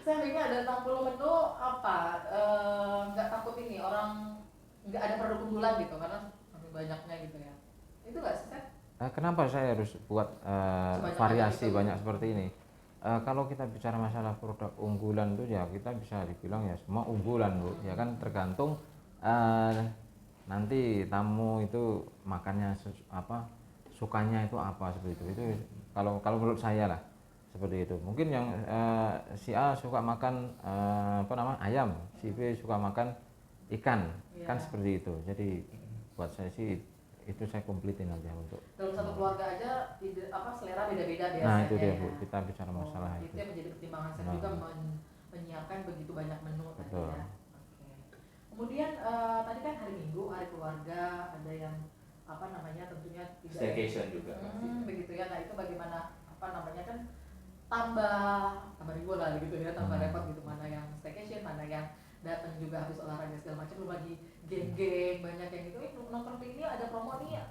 Saya ini ada 60 menu apa? Nggak takut ini orang nggak ada produk unggulan gitu karena saking banyaknya gitu ya. Itu nggak sih, Seth? Kenapa saya harus buat Sebanyak variasi itu. banyak seperti ini? Kalau kita bicara masalah produk unggulan itu ya kita bisa dibilang ya semua unggulan Bu, ya kan tergantung nanti tamu itu makannya sukanya itu apa seperti itu. Itu kalau menurut saya lah seperti itu. Mungkin yang si A suka makan ayam, si B suka makan ikan, kan Iya. seperti itu. Jadi buat saya sih itu saya komplitin aja untuk Dalam satu keluarga aja selera beda-beda biasanya. nah itu dia ya. Bu, kita bicara masalah Itu itu. yang menjadi pertimbangan saya Nah. juga menyiapkan begitu banyak menu tadi Betul. ya. Oke. Kemudian tadi kan hari Minggu, hari keluarga, ada yang tentunya tidak Staycation juga pasti. begitu ya. Nah, itu bagaimana kan tambah ribut lah gitu ya, tambah repot gitu, mana yang staycation, mana yang datang juga habis olahraga segala macam, belum lagi geng-geng banyak yang gitu, nongkrong ini ada promo nih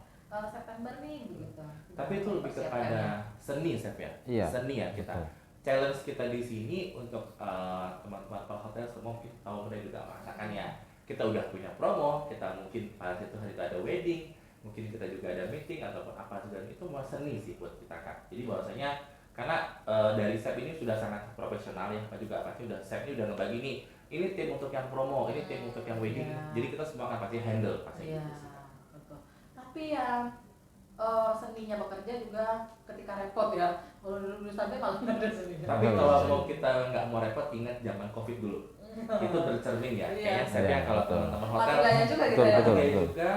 September nih begitu. Tapi itu lebih kepada seni, Chef ya. Iya. Seni ya kita. Betul. Challenge kita di sini untuk teman-teman Pak hotel semua mungkin tahu mereka juga merasakan ya. Kita udah punya promo, kita mungkin pada situ hari itu ada wedding, mungkin kita juga ada meeting ataupun apa juga, itu mau seni sih buat kita Kak. Jadi bahwasanya karena dari chef ini sudah sangat profesional ya, Pak juga pasti udah chef ini udah ngebagi nih, ini tim untuk yang promo, ini tim untuk yang wedding. Iya. Jadi kita semua akan pasti handle pasti Iya, gitu sih. betul. Tapi yang seninya bekerja juga ketika repot ya. Kalau dulu sampai malah nggak ada seninya. Tapi Betul. kalau mau kita nggak mau repot, ingat zaman Covid dulu. Itu bercermin ya. Iya. Kayaknya saya Iya, kalau betul. teman-teman hotel Mati gaya juga gitu Betul, ya. betul. Iya juga.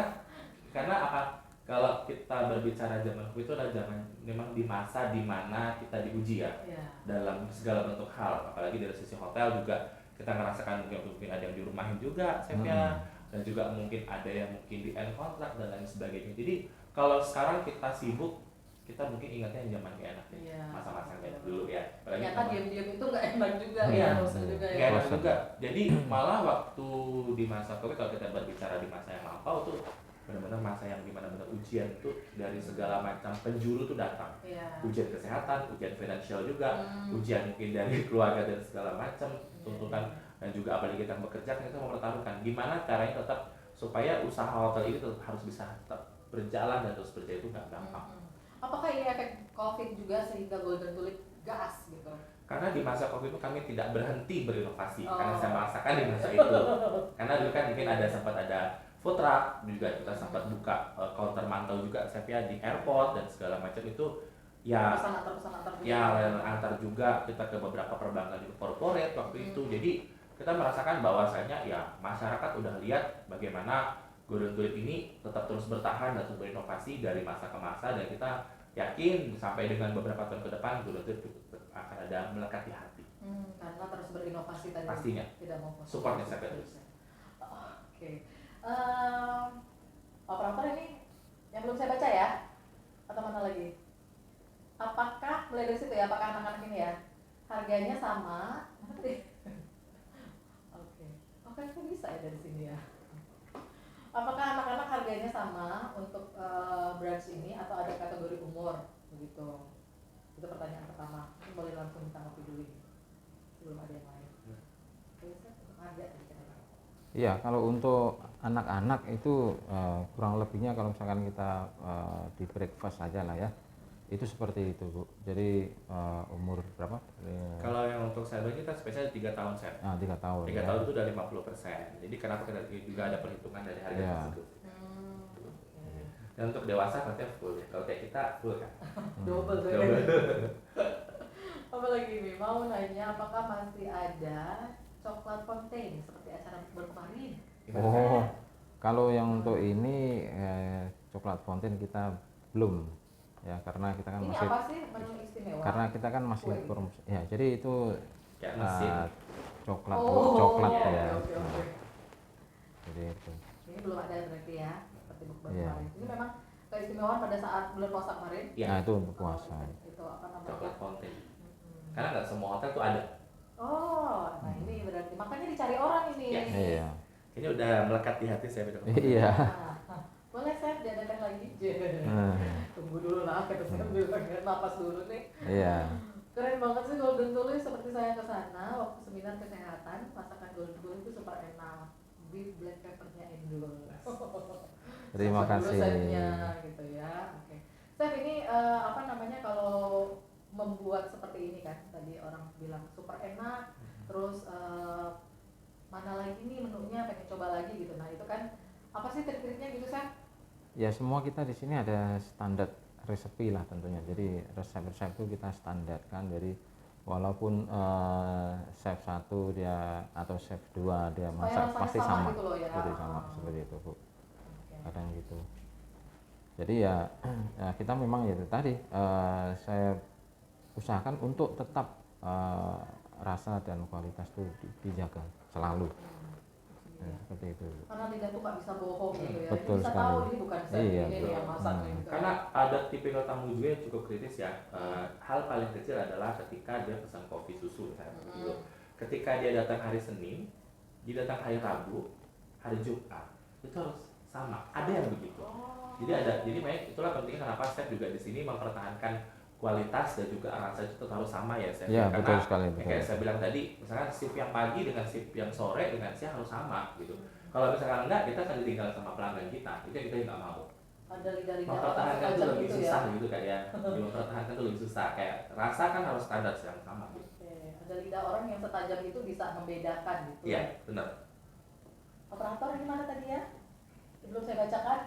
Karena apa? Kalau kita berbicara zaman Covid itu adalah zaman memang di masa di mana kita diuji ya Iya. dalam segala bentuk hal. Apalagi dari sisi hotel juga kita ngerasakan mungkin ada yang dirumahin juga, chefnya, dan juga mungkin ada yang mungkin di end kontrak dan lain sebagainya. Jadi kalau sekarang kita sibuk, kita mungkin ingatnya yang zaman gak enak ya, Iya. masa-masa kayak dulu ya. Apalagi Ternyata zaman- diam-diam itu nggak enak juga Iya. ya, bosan juga ya. Gak enak juga. Jadi malah waktu di masa Covid, kalau kita berbicara di masa yang lampau tuh benar-benar masa yang dimana benar ujian tuh dari segala macam penjuru tuh datang. Iya. Ujian kesehatan, ujian finansial juga, Hmm. ujian mungkin dari keluarga dan segala macam tuntutan, dan juga apalagi kita bekerja kan kita mempertaruhkan gimana caranya tetap supaya usaha hotel ini tetap harus bisa tetap berjalan dan terus berjaya, itu nggak gampang. Apakah ini efek COVID juga sehingga Golden Tulip gas gitu? Karena di masa Covid itu kami tidak berhenti berinovasi, Oh. karena saya merasakan di masa itu. Karena dulu kan mungkin sempat ada food truck, juga kita sempat buka counter mantau juga chef ya di airport dan segala macam itu ya. Pesan antar juga. Ya, layanan antar juga kita ke beberapa perbankan di corporate waktu itu. Jadi kita merasakan bahwasanya ya masyarakat udah lihat bagaimana Golden Tulip ini tetap terus bertahan dan terus berinovasi dari masa ke masa, dan kita yakin sampai dengan beberapa tahun ke depan Golden Tulip akan ada melekat di hati. Karena terus berinovasi tadi. Pastinya. Tidak mau fokus. Supportnya saya terus. Oke. Operator ini yang belum saya baca ya, atau mana lagi? Apakah mulai dari situ ya? Apakah anak-anak ini ya harganya sama? Oke, itu bisa ya dari sini ya. Apakah anak-anak harganya sama untuk branch ini atau ada kategori umur begitu? Itu pertanyaan pertama. Ini boleh langsung ditanggapi dulu ini sebelum ada yang lain. Oke, untuk harga tadi kan. Iya, kalau untuk anak-anak itu kurang lebihnya kalau misalkan kita di breakfast saja lah ya, itu seperti itu Bu. Jadi umur berapa? Kalau yang untuk saya kita spesial 3 tahun saya. 3 tahun. 3 ya. tahun itu udah 50%. Jadi kenapa kita juga ada perhitungan dari harga Iya. tersebut. Dan untuk dewasa katanya full ya. Kalau kayak kita full kan. Double tuh. Double. Apa lagi nih? Mau nanya apakah masih ada coklat fontaine seperti acara baru kemarin? Oh, kalau yang untuk ini coklat fontaine kita belum ya, karena kita kan Ini masih apa sih menu istimewa? karena kita kan masih Kue. ya, jadi itu Kayak mesin. coklat Oh, ya. oke. Jadi itu. Ini belum ada berarti ya, seperti bukber Iya. kemarin. Ini memang keistimewaan pada saat bulan puasa kemarin. Iya. Nah, itu untuk puasa. Itu apa namanya? Coklat fountain. Mm-mm. Karena nggak semua hotel tuh ada. Oh, nah ini berarti makanya dicari orang ini. Iya. Iya. Kayaknya udah melekat di hati saya benar. Iya. Nah, boleh saya diadakan lagi? Nah, Tunggu dulu lah, kita sambil napas dulu nih. iya. Keren banget sih Golden Tulip, seperti saya ke sana waktu seminar kesehatan, masakan Golden Tulip itu super enak. Beef black peppernya endul. Terima Sasa dulu kasih. setnya gitu ya. Oke. Chef ini apa namanya kalau membuat seperti ini kan tadi orang bilang super enak, terus mana lagi nih menunya pengen coba lagi gitu. Nah itu kan apa sih trik-triknya gitu Chef? Ya semua kita di sini ada standar resepi lah tentunya. Jadi resep-resep itu kita standarkan. Jadi walaupun chef 1 dia atau chef 2 dia Supaya masak rasanya pasti sama sama, gitu loh ya. seperti sama seperti itu Bu. Oke. Kadang gitu. Jadi ya, ya kita memang ya itu tadi saya usahakan untuk tetap rasa dan kualitas itu dijaga selalu. Ya, seperti itu. Karena lidah tuh nggak bisa bohong gitu ya. Betul Bisa sekali. tahu ini bukan chef Iya, ini betul. yang masak gitu. Karena ada tipikal tamu juga yang cukup kritis ya. Hal paling kecil adalah ketika dia pesan kopi susu misalnya gitu. Ketika dia datang hari Senin, dia datang hari Rabu, hari Jumat, itu harus sama. Ada yang begitu. Jadi itulah pentingnya kenapa chef juga di sini mempertahankan kualitas dan juga rasa itu tetap harus sama ya chef. Ya, Karena betul sekali, betul. kayak saya bilang tadi, misalkan shift yang pagi dengan shift yang sore dengan siang harus sama gitu. Kalau misalkan enggak, kita akan ditinggal sama pelanggan kita. Itu yang kita nggak mau. Ada lidah-lidah Mempertahankan itu macam lebih gitu susah ya. gitu kayak mempertahankan itu lebih susah kayak rasa kan harus standar yang sama gitu. Oke, ada lidah orang yang setajam itu bisa membedakan gitu. Iya, benar. Operator gimana tadi ya? Sebelum saya bacakan.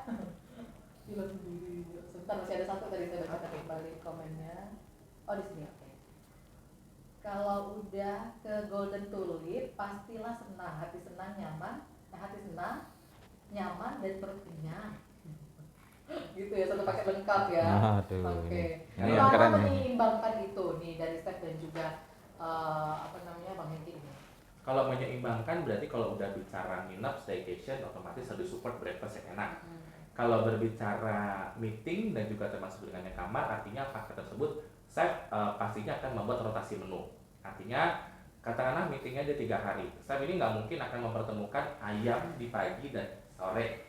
Bilang sendiri. Sebentar masih ada satu tadi saya bacakan kembali komennya. Oh di sini oke. Kalau udah ke Golden Tulip pastilah senang, hati senang nyaman, nyaman dan perut kenyang. Gitu ya, satu paket lengkap ya. Aduh, Oke. ini Kalau keren nih. menyeimbangkan itu nih dari Steph dan juga apa namanya Bang Hengki ini. Kalau menyeimbangkan berarti kalau udah bicara nginep, staycation otomatis harus support breakfast yang enak. Kalau berbicara meeting dan juga termasuk dengan yang kamar, artinya paket tersebut chef pastinya akan membuat rotasi menu. Artinya katakanlah meetingnya dia 3 hari, chef ini nggak mungkin akan mempertemukan ayam di pagi dan sore,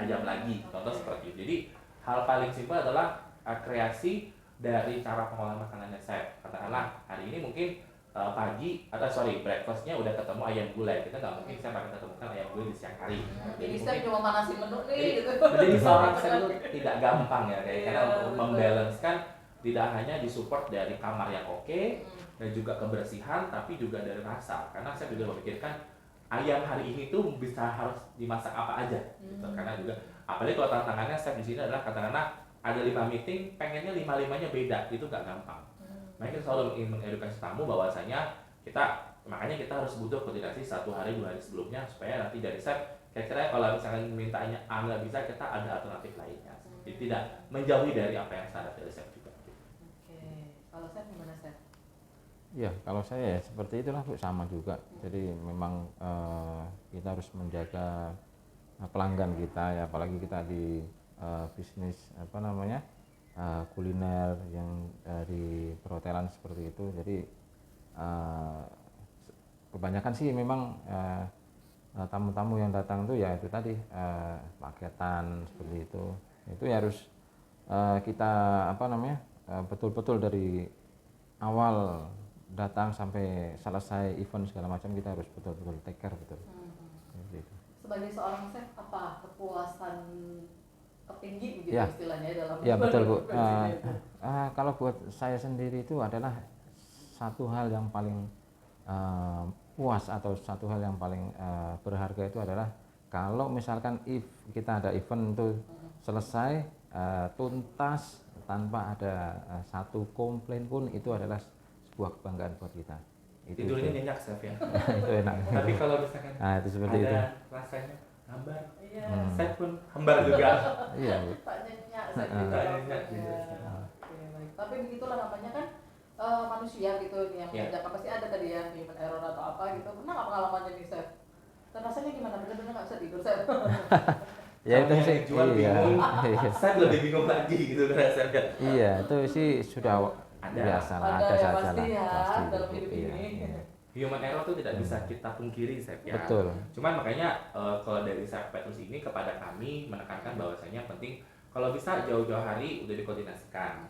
ayam lagi, contoh seperti itu. Jadi hal paling simpel adalah kreasi dari cara pengolahan makanannya chef. Katakanlah hari ini mungkin pagi atau breakfastnya udah ketemu ayam gulai, kita nggak mungkin saya akan ketemukan ayam gulai di siang hari. Jadi Steph cuma manasin menu nih gitu. Jadi seorang chef itu tidak gampang ya kayak karena untuk membalancekan tidak hanya disupport dari kamar yang oke dan juga kebersihan tapi juga dari rasa, karena saya juga memikirkan ayam hari ini tuh bisa harus dimasak apa aja gitu. Karena juga apalagi kalau tantangannya chef di sini adalah katakanlah ada 5 meeting pengennya 5-5-nya beda, itu nggak gampang. Makanya kita selalu ingin mengedukasi tamu bahwasanya makanya kita harus butuh koordinasi 1 hari 2 hari sebelumnya supaya nanti dari chef kira-kira kalau misalkan mintanya A nggak bisa, kita ada alternatif lainnya. Jadi tidak menjauhi dari apa yang standar dari chef juga. Oke, kalau Chef gimana Chef? Ya kalau saya ya seperti itulah Bu, sama juga. Jadi memang kita harus menjaga pelanggan kita ya, apalagi kita di bisnis apa namanya kuliner yang di perhotelan seperti itu. Jadi kebanyakan sih memang tamu-tamu yang datang tuh ya itu tadi paketan seperti itu ya harus kita apa namanya betul-betul dari awal datang sampai selesai event segala macam kita harus betul-betul take care betul. Gitu. Sebagai seorang chef apa kepuasan tertinggi begitu Ya. istilahnya dalam Ya betul Bu. berprestasi itu? Kalau buat saya sendiri itu adalah satu hal yang paling puas atau satu hal yang paling berharga itu adalah kalau misalkan kita ada event itu selesai tuntas tanpa ada satu komplain pun, itu adalah sebuah kebanggaan buat kita. Tidurnya nyenyak chef ya. Itu enak. Tapi kalau misalkan Itu seperti ada itu. rasanya hambar, Iya. chef pun hambar juga. Iya Bu. Tak nyenyak saja. Tak nyenyak gitu. Oke, baik. Tapi begitulah namanya kan manusia gitu yang Iya. menjaga, pasti ada tadi ya human error atau apa gitu. Pernah nggak pengalamannya nih Chef? Dan rasanya gimana? Bener-bener nggak bisa tidur Chef? Ya itu Kalau sih. yang jual Iya. bingung, Iya. saya lebih bingung lagi gitu kan chef ya. Iya, itu sih sudah Ada. biasa lah, Ada ada ya, saja pasti lah. ya, Pasti dalam gitu, hidup iya, ini. iya. Human error tuh tidak bisa kita pungkiri chef ya. Betul. Cuman makanya kalau dari chef Petrus ini kepada kami menekankan bahwasanya penting kalau bisa jauh-jauh hari udah dikoordinasikan.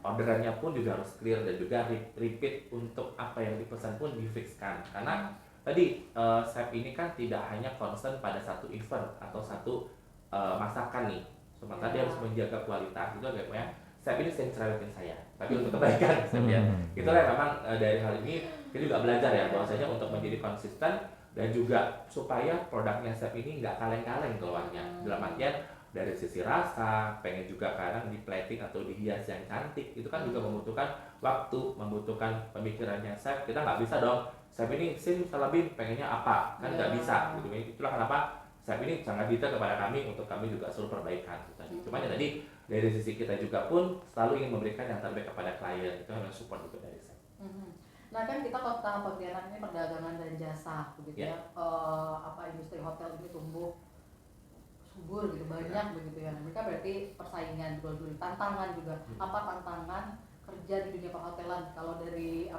orderannya pun juga harus clear dan juga repeat untuk apa yang dipesan pun difixkan karena tadi chef ini kan tidak hanya concern pada satu event atau satu masakan nih, sementara dia harus menjaga kualitas itu agaknya chef ini sering cerewetin saya tapi untuk kebaikan chef ya. Itulah yang memang dari hal ini kita juga belajar ya bahwasanya untuk menjadi konsisten dan juga supaya produknya chef ini nggak kaleng-kaleng keluarnya dalam artian dari sisi rasa, pengen juga kadang di plating atau dihias yang cantik itu kan juga membutuhkan waktu, membutuhkan pemikirannya chef. Kita nggak bisa dong chef ini simsalabim pengennya apa kan nggak bisa gitu. Itulah kenapa chef ini sangat detail kepada kami untuk kami juga selalu perbaikan gitu tadi. Cuman ya tadi dari sisi kita juga pun selalu ingin memberikan yang terbaik kepada klien, itu memang support juga dari chef. Nah kan kita kalau tahap pembiayaan ini perdagangan dan jasa begitu ya, industri hotel ini tumbuh subur gitu banyak begitu ya. Mereka berarti persaingan jual beli, tantangan juga. Apa tantangan kerja di dunia perhotelan kalau dari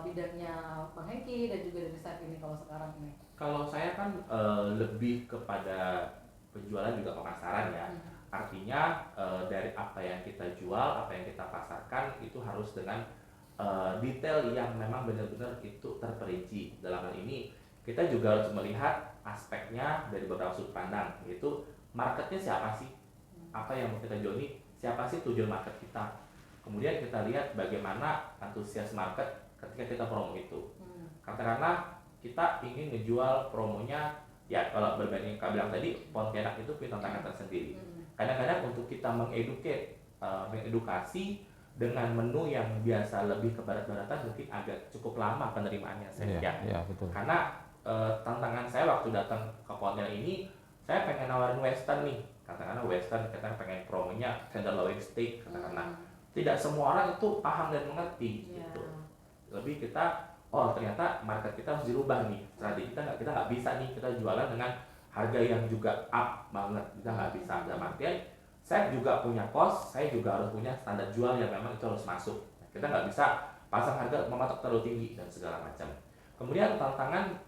bidangnya Bang Hengki dan juga dari chef ini kalau sekarang ini? Kalau saya kan lebih kepada penjualan juga pemasaran ya. Artinya dari apa yang kita jual, apa yang kita pasarkan itu harus dengan detail yang memang benar-benar itu terperinci. Dalam hal ini kita juga harus melihat aspeknya dari beberapa sudut pandang, yaitu marketnya siapa sih, apa yang mau kita jual ini, siapa sih tujuan market kita. Kemudian kita lihat bagaimana antusias market ketika kita promo itu. Katakanlah kita ingin menjual promonya, ya kalau berbanding bilang tadi, Pontianak itu punya tantangan tersendiri. Kadang-kadang untuk kita mengedukasi dengan menu yang biasa lebih ke barat-baratan mungkin agak cukup lama penerimaannya ya, betul. Karena tantangan saya waktu datang ke Pontianak ini, saya pengen nawarin western nih, katakanlah western, kita pengen promonya tenderloin steak, katakanlah tidak semua orang itu paham dan mengerti gitu. Lebih kita ternyata market kita harus dirubah nih, strategi kita nggak bisa nih kita jualan dengan harga yang juga up banget, kita nggak bisa. Dalam artian saya juga punya cost, saya juga harus punya standar jual yang memang itu harus masuk. Kita nggak bisa pasang harga mematok terlalu tinggi dan segala macam. Kemudian tantangan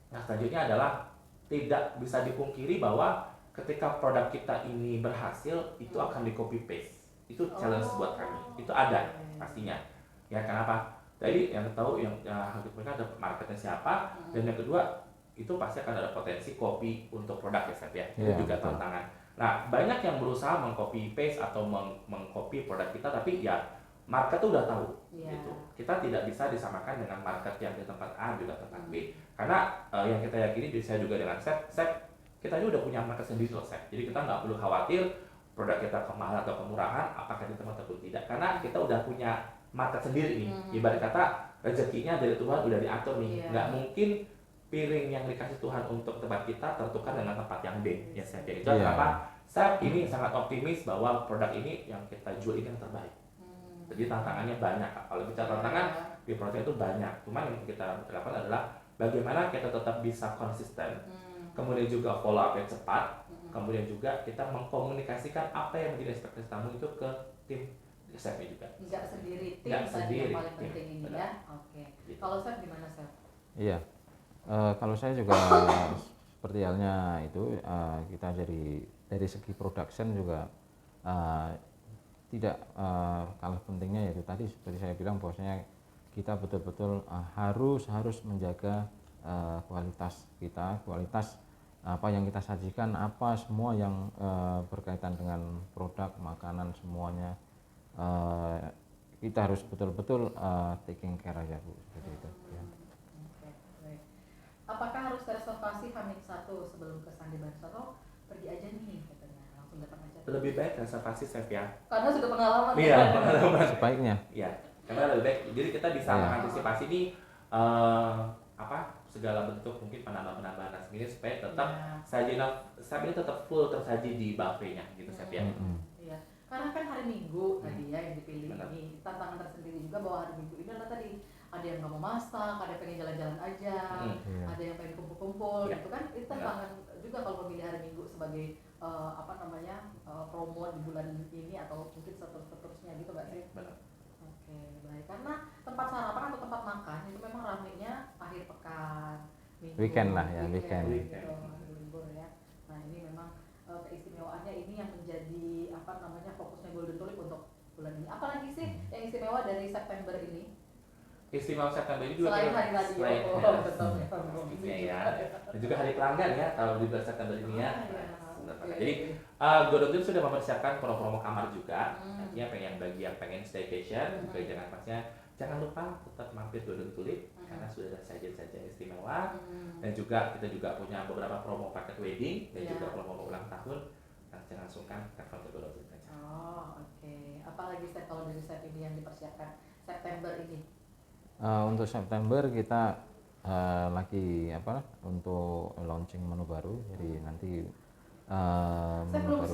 selanjutnya adalah tidak bisa dipungkiri bahwa ketika produk kita ini berhasil itu akan di copy paste. Itu challenge buat kami. Itu ada pastinya. Ya kenapa? Jadi yang tahu yang harus mereka ada marketnya siapa, dan yang kedua itu pasti akan ada potensi copy untuk produk ya Chef ya. Itu juga betul. Tantangan. Nah banyak yang berusaha mengcopy paste atau mengcopy produk kita, tapi ya market tuh udah tahu gitu. Kita tidak bisa disamakan dengan market yang di tempat A juga tempat B. Karena yang kita yakini saya juga dengan Chef kita juga udah punya market sendiri loh Chef. Jadi kita nggak perlu khawatir produk kita kemahal atau kemurahan apakah di tempat ataupun tidak. Karena kita udah punya market sendiri nih. Ibarat kata rezekinya dari Tuhan udah diatur nih. Nggak mungkin piring yang dikasih Tuhan untuk tempat kita tertukar dengan tempat yang B ya Chef. Itu kenapa Chef ini sangat optimis bahwa produk ini yang kita jual ini yang terbaik. Jadi tantangannya banyak. Kalau bicara tantangan di produk itu banyak. Cuman yang kita lakukan adalah bagaimana kita tetap bisa konsisten, kemudian juga follow up yang cepat, kemudian juga kita mengkomunikasikan apa yang menjadi ekspektasi tamu itu ke tim chefnya juga. Nggak sendiri, tim yang paling penting ini ya. Oke. Gitu. Kalau chef gimana chef? Iya. Kalau saya juga seperti halnya itu kita dari segi production juga tidak kalah pentingnya, yaitu tadi seperti saya bilang bahwasanya kita betul-betul harus menjaga kualitas kita, kualitas apa yang kita sajikan, apa semua yang berkaitan dengan produk makanan semuanya kita harus betul-betul taking care aja Bu, seperti itu ya. Oke, baik. Apakah harus reservasi H-1 sebelum ke Sandi Baris atau pergi aja nih katanya, langsung datang aja? Lebih baik reservasi Chef ya. Karena sudah pengalaman. Iya, pengalaman. Sebaiknya. Iya, karena lebih baik. Jadi kita bisa mengantisipasi nih segala bentuk mungkin penambahan nasi ini supaya tetap sajian ini tetap full tersaji di buffetnya gitu Chef ya. Iya. Karena kan hari Minggu tadi ya yang dipilih ini tantangan tersendiri juga bahwa hari Minggu ini adalah tadi ada yang nggak mau masak, ada yang pengen jalan-jalan aja, ada yang pengen kumpul-kumpul gitu kan. Itu tantangan juga kalau memilih hari Minggu sebagai promo di bulan ini atau mungkin seterusnya gitu nggak sih? Benar. Oke, baik. Karena tempat sarapan atau tempat makan itu memang ramainya akhir pekan, minggu, weekend lah ya, weekend. Gitu, libur ya. Nah ini memang keistimewaannya ini yang menjadi fokusnya Golden Tulip untuk bulan ini. Apalagi sih yang istimewa dari September ini? Istimewa September ini juga Selain hari radio, selain betul. pastinya ya, dan juga hari pelanggan ya kalau di bulan September ini ya. Benar banget. Jadi Golden Tulip sudah mempersiapkan promo-promo kamar juga. Nantinya bagi yang pengen staycation, juga jangan lupa tetap mampir Golden Tulip karena sudah ada sajian-sajian istimewa. Dan juga kita juga punya beberapa promo paket wedding dan juga promo ulang tahun. Jangan sungkan telepon ke Golden Tulip aja. Oh, oke. Apalagi set kalau dari set ini yang dipersiapkan September ini? Untuk September kita lagi untuk launching menu baru, jadi nanti Saya belum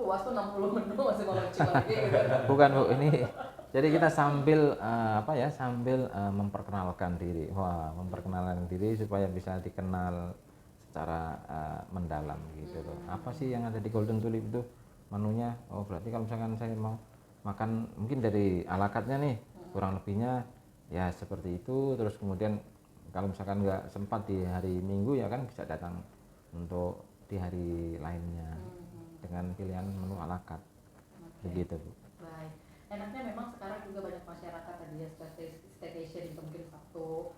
puas tuh 60 menu masih mau launching lagi gitu. bukan Bu, ini jadi kita sambil memperkenalkan diri supaya bisa dikenal secara mendalam gitu loh. Apa sih yang ada di Golden Tulip itu menunya? Oh, berarti kalau misalkan saya mau makan mungkin dari ala carte-nya nih, kurang lebihnya ya seperti itu. Terus kemudian kalau misalkan nggak sempat di hari Minggu ya kan bisa datang untuk di hari lainnya dengan pilihan menu ala carte. Begitu Bu. Baik. Enaknya memang sekarang juga banyak masyarakat tadi ya staycation itu mungkin Sabtu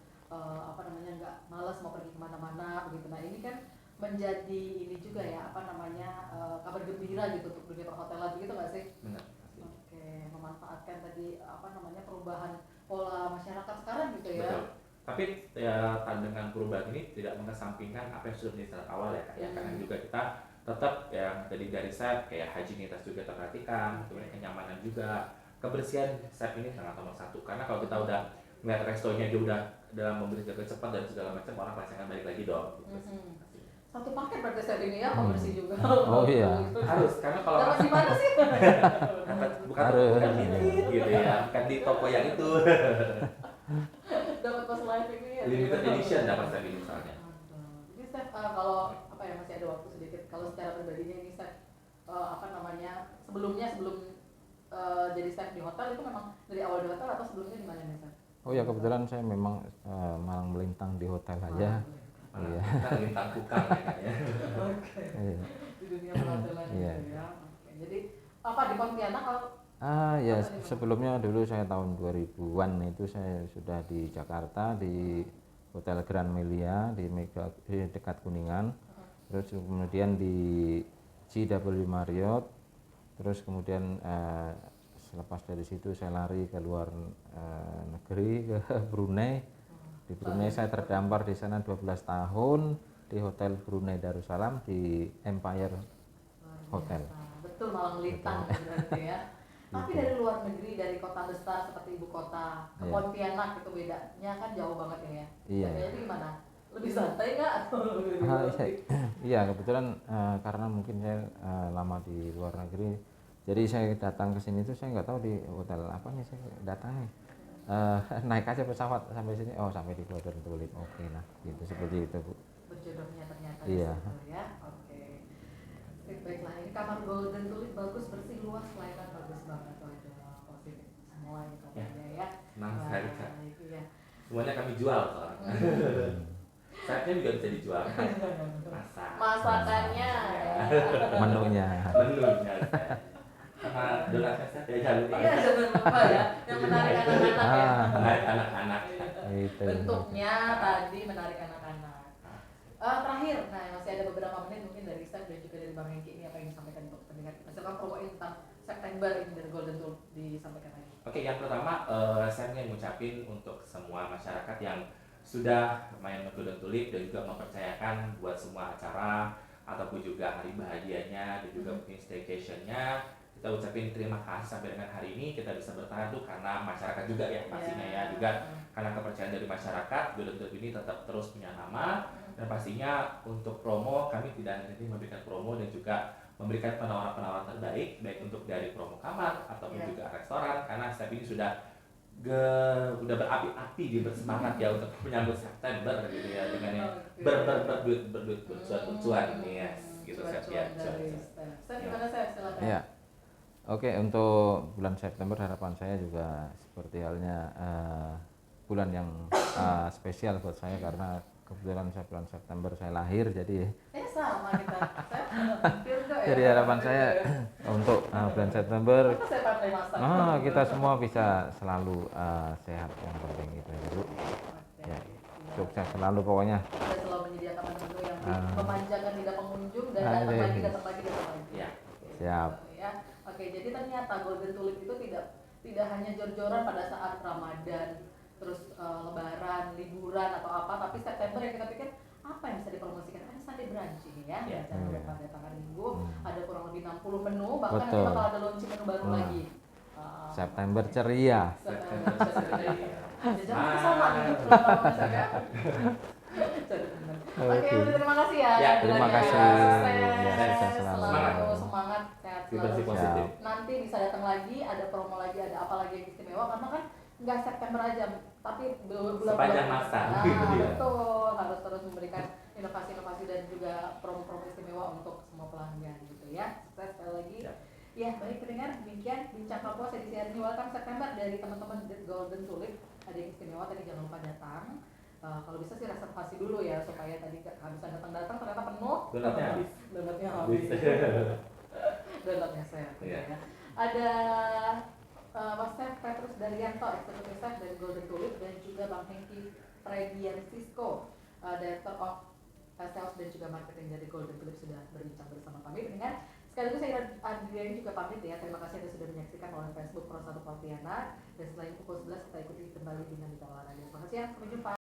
nggak malas mau pergi kemana-mana begitu. Nah ini kan menjadi ini juga ya kabar gembira gitu untuk dunia perhotelan begitu nggak sih? Benar. Oke, memanfaatkan tadi perubahan pola masyarakat sekarang gitu ya. Betul. Tapi ya dengan perubahan ini tidak mengesampingkan apa yang sudah disarat awal ya Kak. Ya, karena juga kita tetap yang dari set kayak higienitas juga terperhatikan, kemudian kenyamanan juga, kebersihan set ini sangat nomor satu. Karena kalau kita udah melihat restonya dia udah dalam memberi jaga cepat dan segala macam, orang pasti akan balik lagi dong. Gitu. Satu paket berarti set ini ya, bersih juga. Oh iya. Harus, karena kalau dapat di mana sih? bukan gitu ya, bukan di toko yang itu. Dapat pas live ini ya. Limited edition dapat set ini misalnya. Jadi Chef, kalau masih ada waktu sedikit, kalau secara pribadinya ini Chef sebelum jadi chef di hotel itu memang dari awal di hotel atau sebelumnya di mana nih Chef? Oh ya, kebetulan saya memang malang melintang di hotel aja. Iya. Kita lintang tukang ya Kak ya. Oke. Di dunia perhotelan Iya. gitu ya. Oke. Jadi di Pontianak kalau Ya sebelumnya dulu saya tahun 2000-an itu saya sudah di Jakarta di Hotel Grand Melia di dekat Kuningan. Terus kemudian di JW Marriott. Terus kemudian selepas dari situ saya lari ke luar negeri ke Brunei. Di Brunei saya terdampar di sana 12 tahun di Hotel Brunei Darussalam di Empire Hotel. Betul, malang melintang berarti ya. Tapi dari luar negeri, dari kota besar seperti ibu kota ke Pontianak itu bedanya kan jauh banget ya. Iya. Jadi gimana? Lebih santai nggak atau lebih Iya, kebetulan karena mungkin saya lama di luar negeri, jadi saya datang ke sini tuh saya nggak tahu di hotel apa nih saya datang nih. Naik aja pesawat sampai sini, oh sampai di Golden Tulip, oke nah gitu seperti itu Bu. berjodohnya ternyata Iya. di situ ya. Oke. Baiklah, ini kamar Golden Tulip bagus, bersih, luas, pelayanan bagus banget tuh, ada positif semua gitu ya. Senang sekali Kak. Iya. Semuanya kami jual soalnya. Setnya juga bisa dijual. Masakannya Menunya. Menunya. Sama donatnya saya jangan lupa. iya jangan lupa ya, yang menarik anak-anak ya. Menarik anak-anak. Itu. Bentuknya tadi menarik anak-anak. Terakhir, masih ada beberapa menit mungkin dari Steph dan juga dari Bang Hengki ini apa yang disampaikan untuk pendengar kita. Silakan promoin tentang September ini dari Golden Tulip disampaikan lagi. Oke, yang pertama saya ingin mengucapin untuk semua masyarakat yang sudah main Golden Tulip dan juga mempercayakan buat semua acara ataupun juga hari bahagianya dan juga mungkin staycation-nya. Kita ucapin terima kasih sampai dengan hari ini kita bisa bertahan tuh karena masyarakat juga ya pastinya ya, juga karena kepercayaan dari masyarakat Golden Tulip ini tetap terus punya nama. Dan pastinya untuk promo kami tidak henti memberikan promo dan juga memberikan penawaran-penawaran terbaik baik untuk dari promo kamar ataupun juga restoran, karena Steph ini sudah berapi-api dia bersemangat ya untuk menyambut September gitu ya dengan yang berduit cuan ini ya gitu Steph ya. Steph gimana Steph, silakan. Ya. Oke, untuk bulan September harapan saya juga seperti halnya bulan yang spesial buat saya karena kebetulan bulan September saya lahir, jadi Sama kita. Saya hampir enggak Jadi harapan saya untuk bulan September, Kita sehat nih Mas. kita semua bisa selalu sehat, yang penting itu ya Bu. Oke. Ya, sukses selalu pokoknya. Kita selalu menyediakan menu yang memanjakan lidah pengunjung dan Ah, datang iya. lagi, datang lagi, datang lagi. Ya. Oke, Siap. gitu ya. Oke, jadi ternyata Golden Tulip itu tidak hanya jor-joran pada saat Ramadan, terus Lebaran, liburan atau apa, tapi September yang kita pikir apa yang bisa dipromosikan? Ada Sunday brunch ini ya. Ya. Jangan Iya. lupa datang hari Minggu, ada kurang lebih 60 menu, bahkan nanti Betul. bakal ada launching menu baru Wah. lagi. September ceria. September ceria. Jangan sama gitu terutama saya. Oke, udah terima kasih ya. Ya, terima Bilangnya. kasih. Sukses, Ya, sukses selalu. selalu semangat, sehat Vibrasi selalu. positif. Nanti bisa datang lagi, ada promo lagi, ada apa lagi yang istimewa karena kan nggak September aja, tapi bulan-bulan Sepanjang masa. Nah, Iya. betul, harus terus memberikan inovasi-inovasi dan juga promo-promo istimewa untuk semua pelanggan gitu ya. Sukses sekali lagi. Ya. Ya, baik pendengar, demikian Bincang Kapuas edisi hari ini. Welcome September dari teman-teman The Golden Tulip. Ada yang istimewa tadi, jangan lupa datang. Kalau bisa sih reservasi dulu ya supaya tadi kehabisan datang-datang ternyata penuh. Donatnya habis. Donatnya habis. Donatnya saya. Iya. Ya. Ada Mas Chef Petrus Daryanto, Eksekutif Chef dari Golden Tulip, dan juga Bang Hengki Frediansisko, Director of Sales dan juga Marketing dari Golden Tulip sudah berbincang bersama kami. Dengan sekaligus saya Adriani juga pamit ya. Terima kasih Anda sudah menyaksikan melalui Facebook Pro 1 Pontianak, dan setelah pukul 11 kita ikuti kembali dengan Olahraga. Terima kasih ya, sampai jumpa.